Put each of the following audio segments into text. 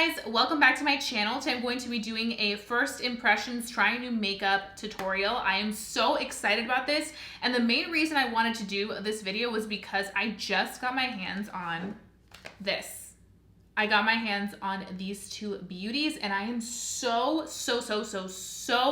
guys, welcome back to my channel. Today I'm going to be doing a first impressions trying new makeup tutorial. I am so excited about this, and the main reason I wanted to do this video was because I just got my hands on this. I got my hands on these two beauties, and I am so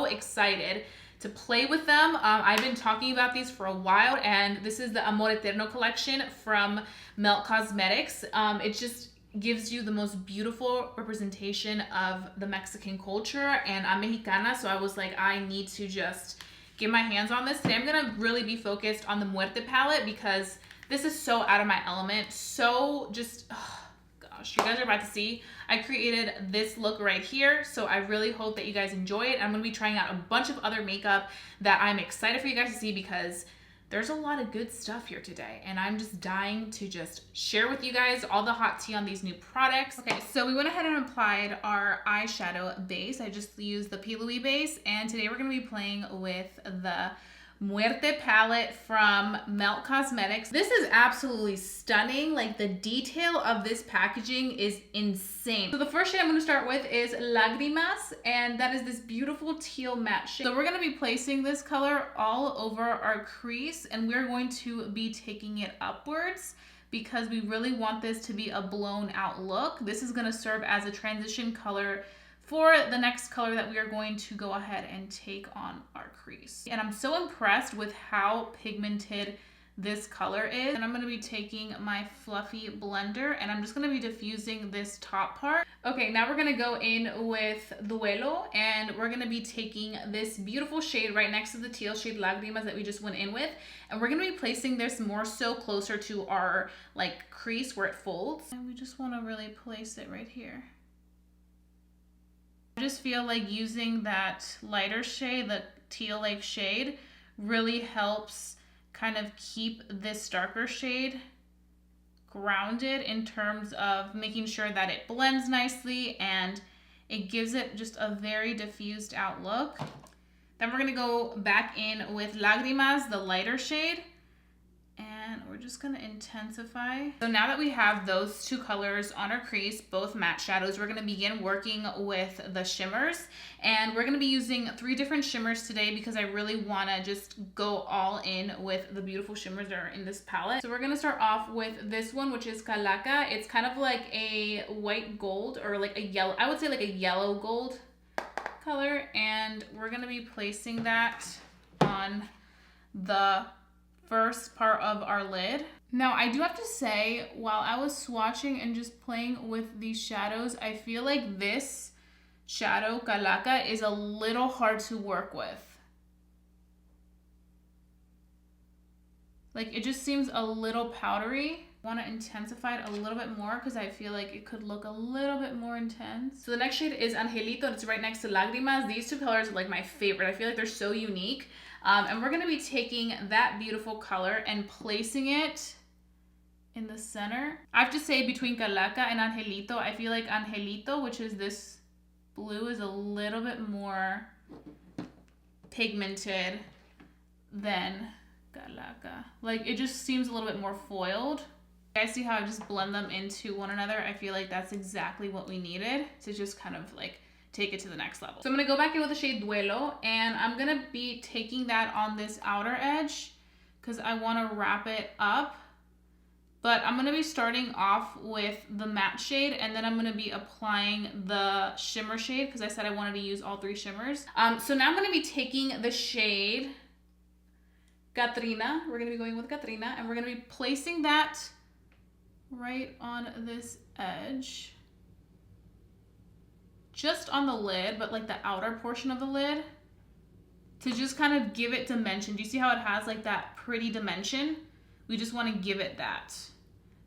excited to play with them. I've been talking about these for a while, and this is the Amor Eterno collection from Melt Cosmetics. It just gives you the most beautiful representation of the Mexican culture, and I'm Mexicana, so I was like, I need to just get my hands on this. Today I'm gonna really be focused on the Muerte palette because this is so out of my element. So just, oh gosh, you guys are about to see. I created this look right here, so I really hope that you guys enjoy it. I'm gonna be trying out a bunch of other makeup that I'm excited for you guys to see because there's a lot of good stuff here today, and I'm just dying to just share with you guys all the hot tea on these new products. Okay, so we went ahead and applied our eyeshadow base. I just used the Pillowy base, and today we're gonna be playing with the Muerte palette from Melt Cosmetics. This is absolutely stunning. Like, the detail of this packaging is insane. So the first shade I'm going to start with is Lágrimas, and that is this beautiful teal matte shade. So we're going to be placing this color all over our crease, and we're going to be taking it upwards because we really want this to be a blown out look. This is going to serve as a transition color for the next color that we are going to go ahead and take on our crease. And I'm so impressed with how pigmented this color is. And I'm gonna be taking my fluffy blender, and I'm just gonna be diffusing this top part. Okay, now we're gonna go in with Duelo, and we're gonna be taking this beautiful shade right next to the teal shade Lágrimas that we just went in with. And we're gonna be placing this more so closer to our like crease where it folds. And we just wanna really place it right here. I just feel like using that lighter shade, the teal like shade, really helps kind of keep this darker shade grounded in terms of making sure that it blends nicely and it gives it just a very diffused out look. Then we're gonna go back in with Lágrimas, the lighter shade, and we're just gonna intensify. So now that we have those two colors on our crease, both matte shadows, we're gonna begin working with the shimmers. And we're gonna be using 3 different shimmers today because I really wanna just go all in with the beautiful shimmers that are in this palette. So we're gonna start off with this one, which is Calaca. It's kind of like a white gold, or like a yellow, I would say like a yellow gold color. And we're gonna be placing that on the first part of our lid. Now, I do have to say, while I was swatching and just playing with these shadows, I feel like this shadow, Calaca, is a little hard to work with. Like, it just seems a little powdery. I want to intensify it a little bit more because I feel like it could look a little bit more intense. So the next shade is Angelito, and it's right next to Lágrimas. These two colors are like my favorite. I feel like they're so unique. And we're gonna be taking that beautiful color and placing it in the center. I have to say, between Calaca and Angelito, I feel like Angelito, which is this blue, is a little bit more pigmented than Calaca. Like, it just seems a little bit more foiled. You guys see how I just blend them into one another? I feel like that's exactly what we needed to just kind of like take it to the next level. So I'm gonna go back in with the shade Duelo, and I'm gonna be taking that on this outer edge because I wanna wrap it up. But I'm gonna be starting off with the matte shade, and then I'm gonna be applying the shimmer shade because I said I wanted to use all 3 shimmers. So now I'm gonna be taking the shade Catrina. We're gonna be going with Catrina, and we're gonna be placing that right on this edge. Just on the lid, but like the outer portion of the lid, to just kind of give it dimension. Do you see how it has like that pretty dimension? We just want to give it that,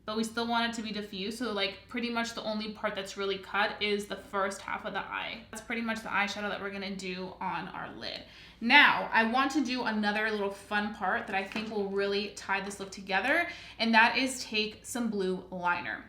but we still want it to be diffused. So like pretty much the only part that's really cut is the first half of the eye. That's pretty much the eyeshadow that we're gonna do on our lid. Now, I want to do another little fun part that I think will really tie this look together, and that is take some blue liner.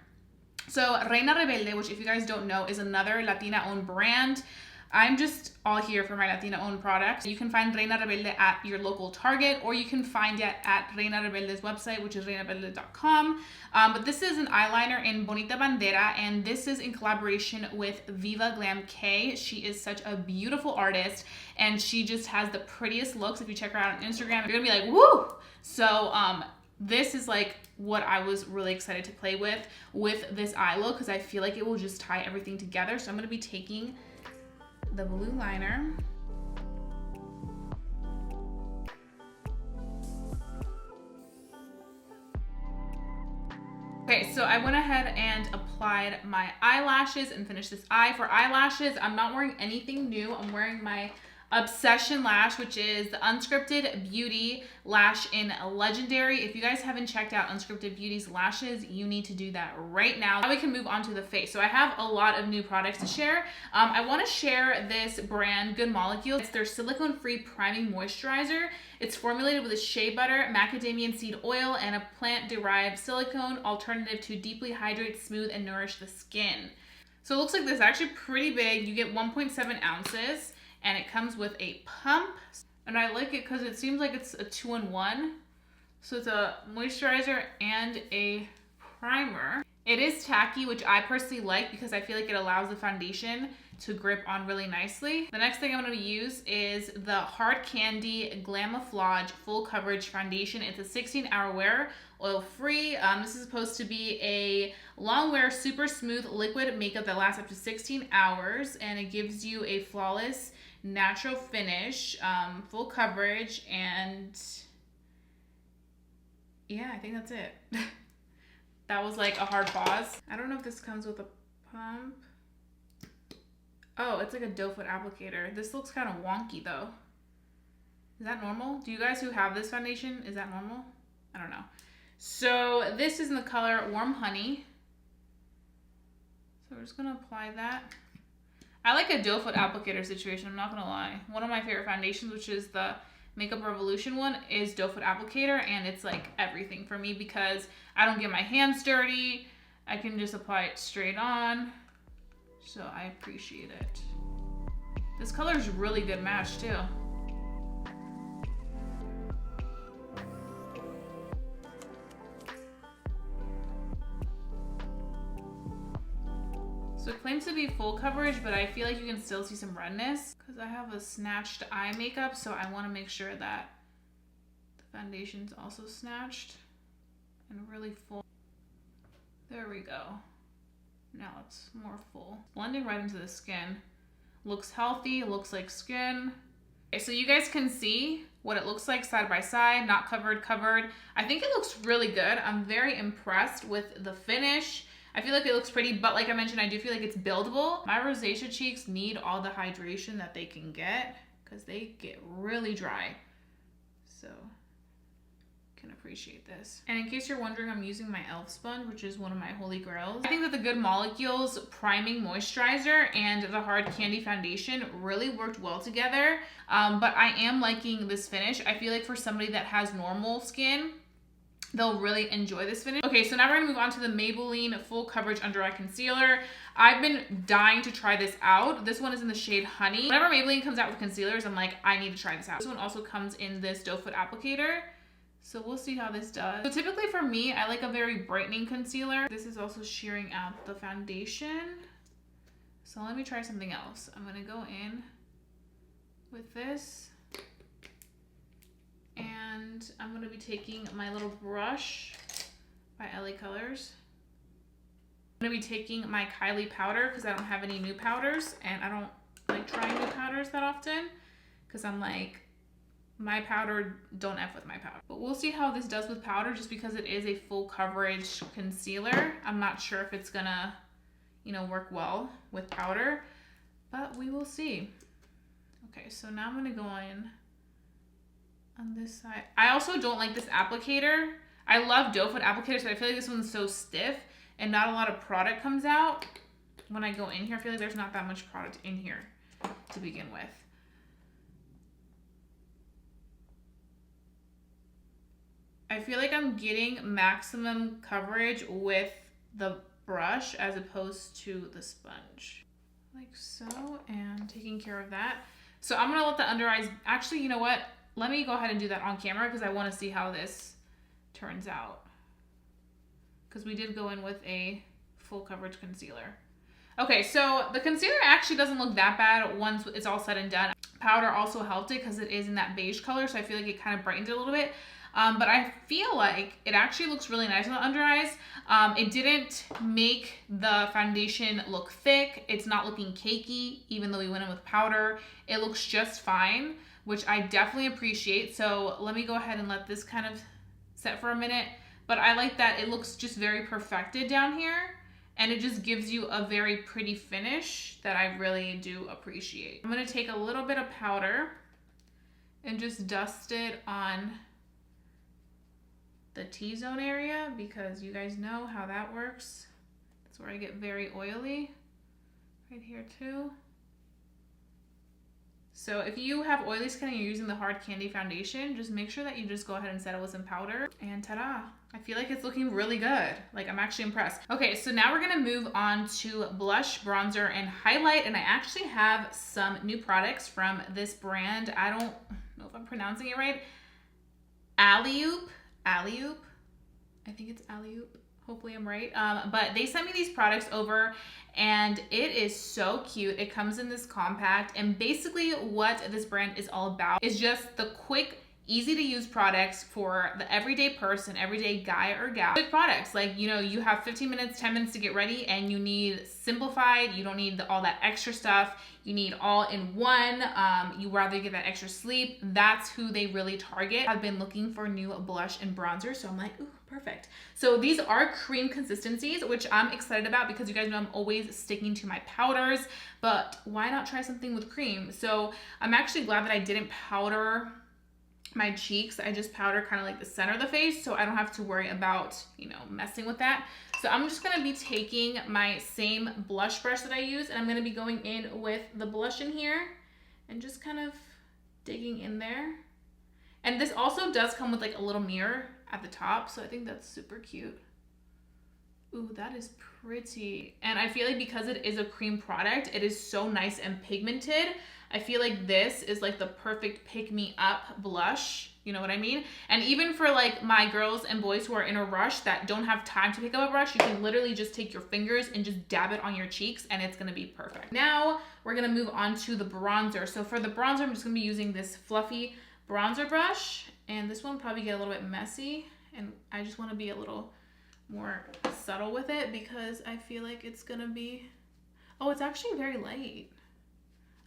So Reina Rebelde, which if you guys don't know, is another Latina-owned brand. I'm just all here for my Latina-owned products. You can find Reina Rebelde at your local Target, or you can find it at Reina Rebelde's website, which is reinarebelde.com. But this is an eyeliner in Bonita Bandera, and this is in collaboration with Viva Glam K. She is such a beautiful artist, and she just has the prettiest looks. If you check her out on Instagram, you're gonna be like, woo! So this is like what I was really excited to play with this eye look, because I feel like it will just tie everything together. So I'm gonna be taking the blue liner. Okay, so I went ahead and applied my eyelashes and finished this eye. For eyelashes, I'm not wearing anything new. I'm wearing my Obsession lash, which is the Unscripted Beauty lash in Legendary. If you guys haven't checked out Unscripted Beauty's lashes, you need to do that right now. Now we can move on to the face. So I have a lot of new products to share. I want to share this brand, Good Molecule. It's their silicone-free priming moisturizer. It's formulated with a shea butter, macadamia seed oil, and a plant-derived silicone alternative to deeply hydrate, smooth, and nourish the skin. So it looks like this is actually pretty big. You get 1.7 ounces. And it comes with a pump, and I like it because it seems like it's a 2-in-1. So it's a moisturizer and a primer. It is tacky, which I personally like because I feel like it allows the foundation to grip on really nicely. The next thing I'm going to use is the Hard Candy Glamouflage Full Coverage Foundation. It's a 16-hour wear, oil-free. This is supposed to be a long wear, super smooth liquid makeup that lasts up to 16 hours, and it gives you a flawless natural finish, full coverage, and yeah, I think that's it. That was like a hard pause. I don't know if this comes with a pump. Oh, it's like a doe foot applicator. This looks kind of wonky though. Is that normal? Do you guys who have this foundation, is that normal? I don't know. So this is in the color Warm Honey. So we're just gonna apply that. I like a doe foot applicator situation, I'm not gonna lie. One of my favorite foundations, which is the Makeup Revolution one, is doe foot applicator, and it's like everything for me because I don't get my hands dirty. I can just apply it straight on. So I appreciate it. This color is really good match too. So it claims to be full coverage, but I feel like you can still see some redness because I have a snatched eye makeup, so I want to make sure that the foundation's also snatched and really full. There we go. Now it's more full. Blending right into the skin. Looks healthy, looks like skin. Okay, so you guys can see what it looks like side by side, not covered, covered. I think it looks really good. I'm very impressed with the finish. I feel like it looks pretty, but like I mentioned, I do feel like it's buildable. My rosacea cheeks need all the hydration that they can get because they get really dry. So can appreciate this. And in case you're wondering, I'm using my e.l.f. sponge, which is one of my holy grails. I think that the Good Molecules priming moisturizer and the Hard Candy foundation really worked well together. But I am liking this finish. I feel like for somebody that has normal skin, they'll really enjoy this finish. Okay, so now we're gonna move on to the Maybelline Full Coverage Under Eye Concealer. I've been dying to try this out. This one is in the shade Honey. Whenever Maybelline comes out with concealers, I'm like, I need to try this out. This one also comes in this doe foot applicator. So we'll see how this does. So typically for me, I like a very brightening concealer. This is also shearing out the foundation. So let me try something else. I'm gonna go in with this. And I'm gonna be taking my little brush by LA Colors. I'm gonna be taking my Kylie powder because I don't have any new powders and I don't like trying new powders that often because I'm like, my powder, don't F with my powder. But we'll see how this does with powder just because it is a full coverage concealer. I'm not sure if it's gonna, you know, work well with powder, but we will see. Okay, so now I'm gonna go in on this side. I also don't like this applicator. I love doe foot applicators, but I feel like this one's so stiff and not a lot of product comes out. When I go in here, I feel like there's not that much product in here to begin with. I feel like I'm getting maximum coverage with the brush as opposed to the sponge. like so, and taking care of that. So I'm gonna let the under eyes, actually, you know what? Let me go ahead and do that on camera because I wanna see how this turns out. Because we did go in with a full coverage concealer. Okay, so the concealer actually doesn't look that bad once it's all said and done. Powder also helped it because it is in that beige color, so I feel like it kind of brightened it a little bit. But I feel like it actually looks really nice on the under eyes. It didn't make the foundation look thick. It's not looking cakey, even though we went in with powder. It looks just fine, which I definitely appreciate. So let me go ahead and let this kind of set for a minute. But I like that it looks just very perfected down here. And it just gives you a very pretty finish that I really do appreciate. I'm gonna take a little bit of powder and just dust it on the T-zone area because you guys know how that works. That's where I get very oily. Right here too. So if you have oily skin and you're using the Hard Candy foundation, just make sure that you just go ahead and set it with some powder, and ta-da. I feel like it's looking really good. Like, I'm actually impressed. Okay, so now we're gonna move on to blush, bronzer, and highlight, and I actually have some new products from this brand. I don't know if I'm pronouncing it right. Alley-oop. I think it's Alley-oop. Hopefully I'm right. But they sent me these products over and it is so cute. It comes in this compact, and basically what this brand is all about is just the quick, easy to use products for the everyday person, everyday guy or gal. Quick products, like, you know, you have 15 minutes, 10 minutes to get ready and you need simplified, you don't need all that extra stuff. You need all in one. You rather get that extra sleep. That's who they really target. I've been looking for new blush and bronzer, so I'm like, ooh, perfect. So these are cream consistencies, which I'm excited about because you guys know I'm always sticking to my powders, but why not try something with cream? So I'm actually glad that I didn't powder my cheeks. I just powder kind of like the center of the face, so I don't have to worry about, you know, messing with that. So I'm just gonna be taking my same blush brush that I use, and I'm gonna be going in with the blush in here and just kind of digging in there. And this also does come with like a little mirror at the top, so I think that's super cute. Ooh, that is pretty. And I feel like because it is a cream product, it is so nice and pigmented. I feel like this is like the perfect pick-me-up blush, you know what I mean? And even for like my girls and boys who are in a rush that don't have time to pick up a brush, you can literally just take your fingers and just dab it on your cheeks and it's gonna be perfect. Now we're gonna move on to the bronzer. So for the bronzer, I'm just gonna be using this fluffy bronzer brush, and this one will probably get a little bit messy, and I just wanna be a little more subtle with it because I feel like it's gonna be, oh, it's actually very light.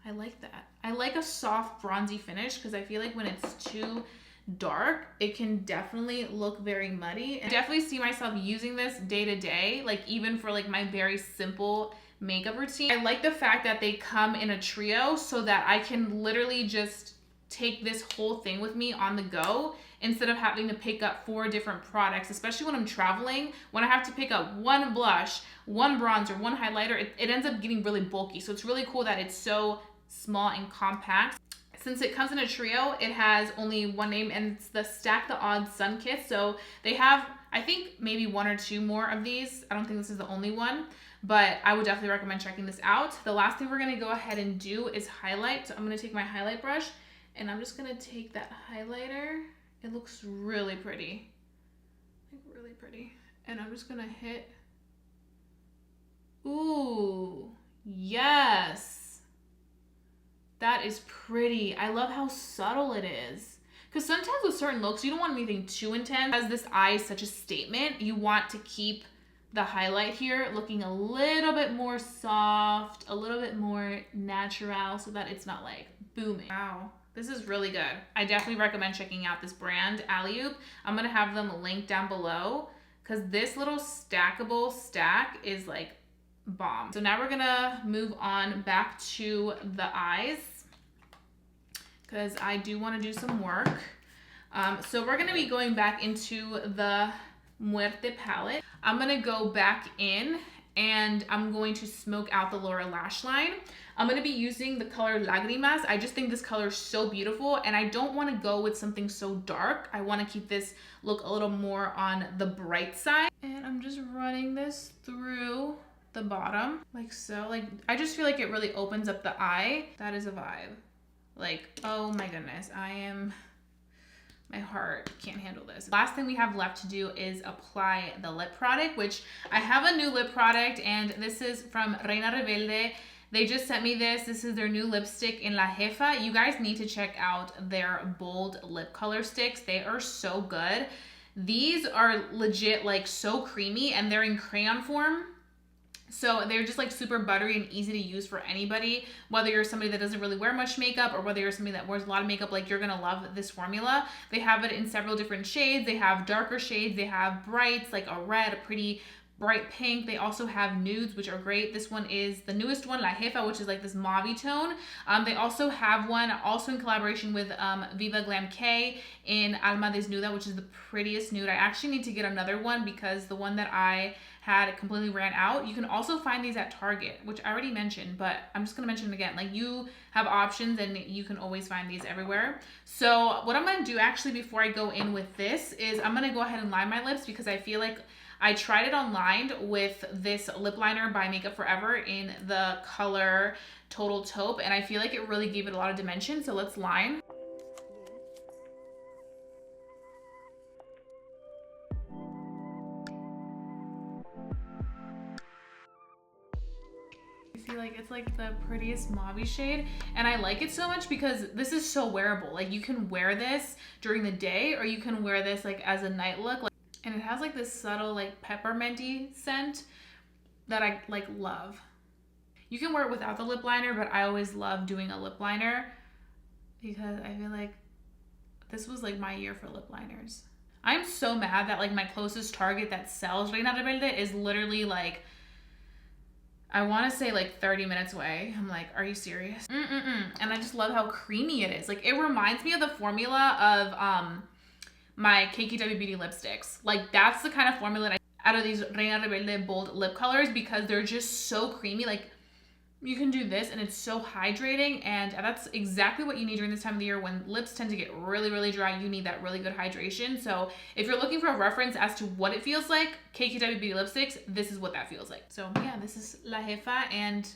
I like that. I like a soft bronzy finish because I feel like when it's too dark, it can definitely look very muddy. I definitely see myself using this day to day, like even for like my very simple makeup routine. I like the fact that they come in a trio so that I can literally just take this whole thing with me on the go instead of having to pick up 4 different products, especially when I'm traveling. When I have to pick up one blush, one bronzer, one highlighter, it ends up getting really bulky. So it's really cool that it's so small and compact. Since it comes in a trio, it has only one name, and it's the Stack the Odds Sun Kit. So they have, I think, maybe 1 or 2 more of these. I don't think this is the only one, but I would definitely recommend checking this out. The last thing we're gonna go ahead and do is highlight. So I'm gonna take my highlight brush and I'm just gonna take that highlighter. It looks really pretty, like really pretty. And I'm just gonna hit, ooh, yes. That is pretty. I love how subtle it is. Because sometimes with certain looks, you don't want anything too intense. As this eye is such a statement, you want to keep the highlight here looking a little bit more soft, a little bit more natural, so that it's not like booming. Wow, this is really good. I definitely recommend checking out this brand, Alley-oop. I'm gonna have them linked down below because this little stackable stack is like bomb. So now we're gonna move on back to the eyes because I do want to do some work. So we're gonna be going back into the Muerte palette. I'm gonna go back in and I'm going to smoke out the lower lash line. I'm gonna be using the color Lágrimas. I just think this color is so beautiful, and I don't want to go with something so dark. I want to keep this look a little more on the bright side. And I'm just running this through the bottom, like so. Like, I just feel like it really opens up the eye. That is a vibe. Like, oh my goodness, my heart can't handle this. Last thing we have left to do is apply the lip product, which I have a new lip product, and this is from Reina Rebelde. They just sent me this. This is their new lipstick in La Jefa. You guys need to check out their bold lip color sticks. They are so good. These are legit like so creamy, and they're in crayon form. So they're just like super buttery and easy to use for anybody, whether you're somebody that doesn't really wear much makeup or whether you're somebody that wears a lot of makeup. Like, you're gonna love this formula. They have it in several different shades. They have darker shades, they have brights, like a red, a pretty bright pink. They also have nudes, which are great. This one is the newest one, La Jefa, which is like this mauve tone. They also have one also in collaboration with Viva Glam K in Alma Desnuda, which is the prettiest nude. I actually need to get another one because the one that I had completely ran out. You can also find these at Target, which I already mentioned, but I'm just gonna mention it again. Like, you have options and you can always find these everywhere. So what I'm gonna do actually before I go in with this is I'm gonna go ahead and line my lips, because I feel like I tried it online with this lip liner by Makeup Forever in the color Total Taupe, and I feel like it really gave it a lot of dimension. So let's line. See, like, it's like the prettiest mauve shade, and I like it so much because this is so wearable. Like, you can wear this during the day, or you can wear this like as a night look. Like, and it has like this subtle like pepperminty scent that I like love. You can wear it without the lip liner, but I always love doing a lip liner because I feel like this was like my year for lip liners. I'm so mad that like my closest Target that sells Reina Rebelde is literally like, I want to say like 30 minutes away. I'm like, are you serious? And I just love how creamy it is. Like, it reminds me of the formula of my KKW Beauty lipsticks. Like, that's the kind of formula that out of these Reina Rebelde bold lip colors, because they're just so creamy. Like, you can do this and it's so hydrating, and that's exactly what you need during this time of the year when lips tend to get really, really dry. You need that really good hydration. So if you're looking for a reference as to what it feels like, KKW Beauty lipsticks, this is what that feels like. So yeah, this is La Jefa, and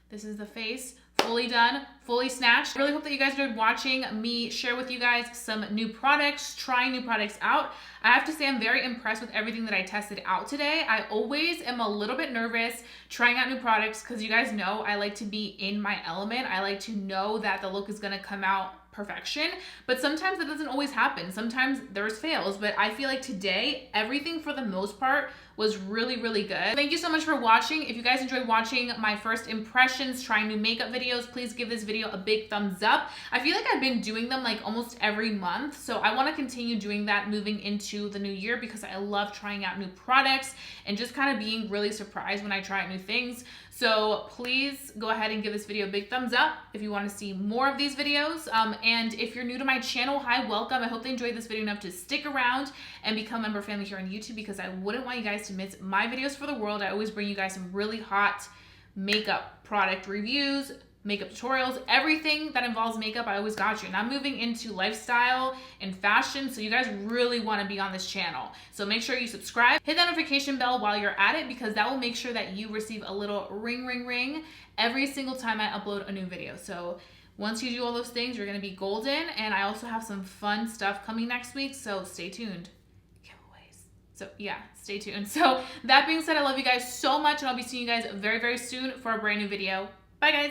this is the face. Fully done, fully snatched. I really hope that you guys enjoyed watching me share with you guys some new products, trying new products out. I have to say I'm very impressed with everything that I tested out today. I always am a little bit nervous trying out new products because you guys know I like to be in my element. I like to know that the look is gonna come out perfection, but sometimes that doesn't always happen. Sometimes there's fails, but I feel like today, everything for the most part was really, really good. Thank you so much for watching. If you guys enjoyed watching my first impressions, trying new makeup videos, please give this video a big thumbs up. I feel like I've been doing them like almost every month, so I wanna continue doing that moving into the new year because I love trying out new products and just kind of being really surprised when I try out new things. So please go ahead and give this video a big thumbs up if you want to see more of these videos. And if you're new to my channel, hi, welcome. I hope they enjoyed this video enough to stick around and become member family here on YouTube, because I wouldn't want you guys to miss my videos for the world. I always bring you guys some really hot makeup product reviews, makeup tutorials, everything that involves makeup. I always got you. And I'm moving into lifestyle and fashion, so you guys really want to be on this channel. So make sure you subscribe, hit that notification bell while you're at it, because that will make sure that you receive a little ring, ring, ring every single time I upload a new video. So once you do all those things, you're going to be golden. And I also have some fun stuff coming next week, so stay tuned. Giveaways. So yeah, stay tuned. So that being said, I love you guys so much, and I'll be seeing you guys very, very soon for a brand new video. Bye guys.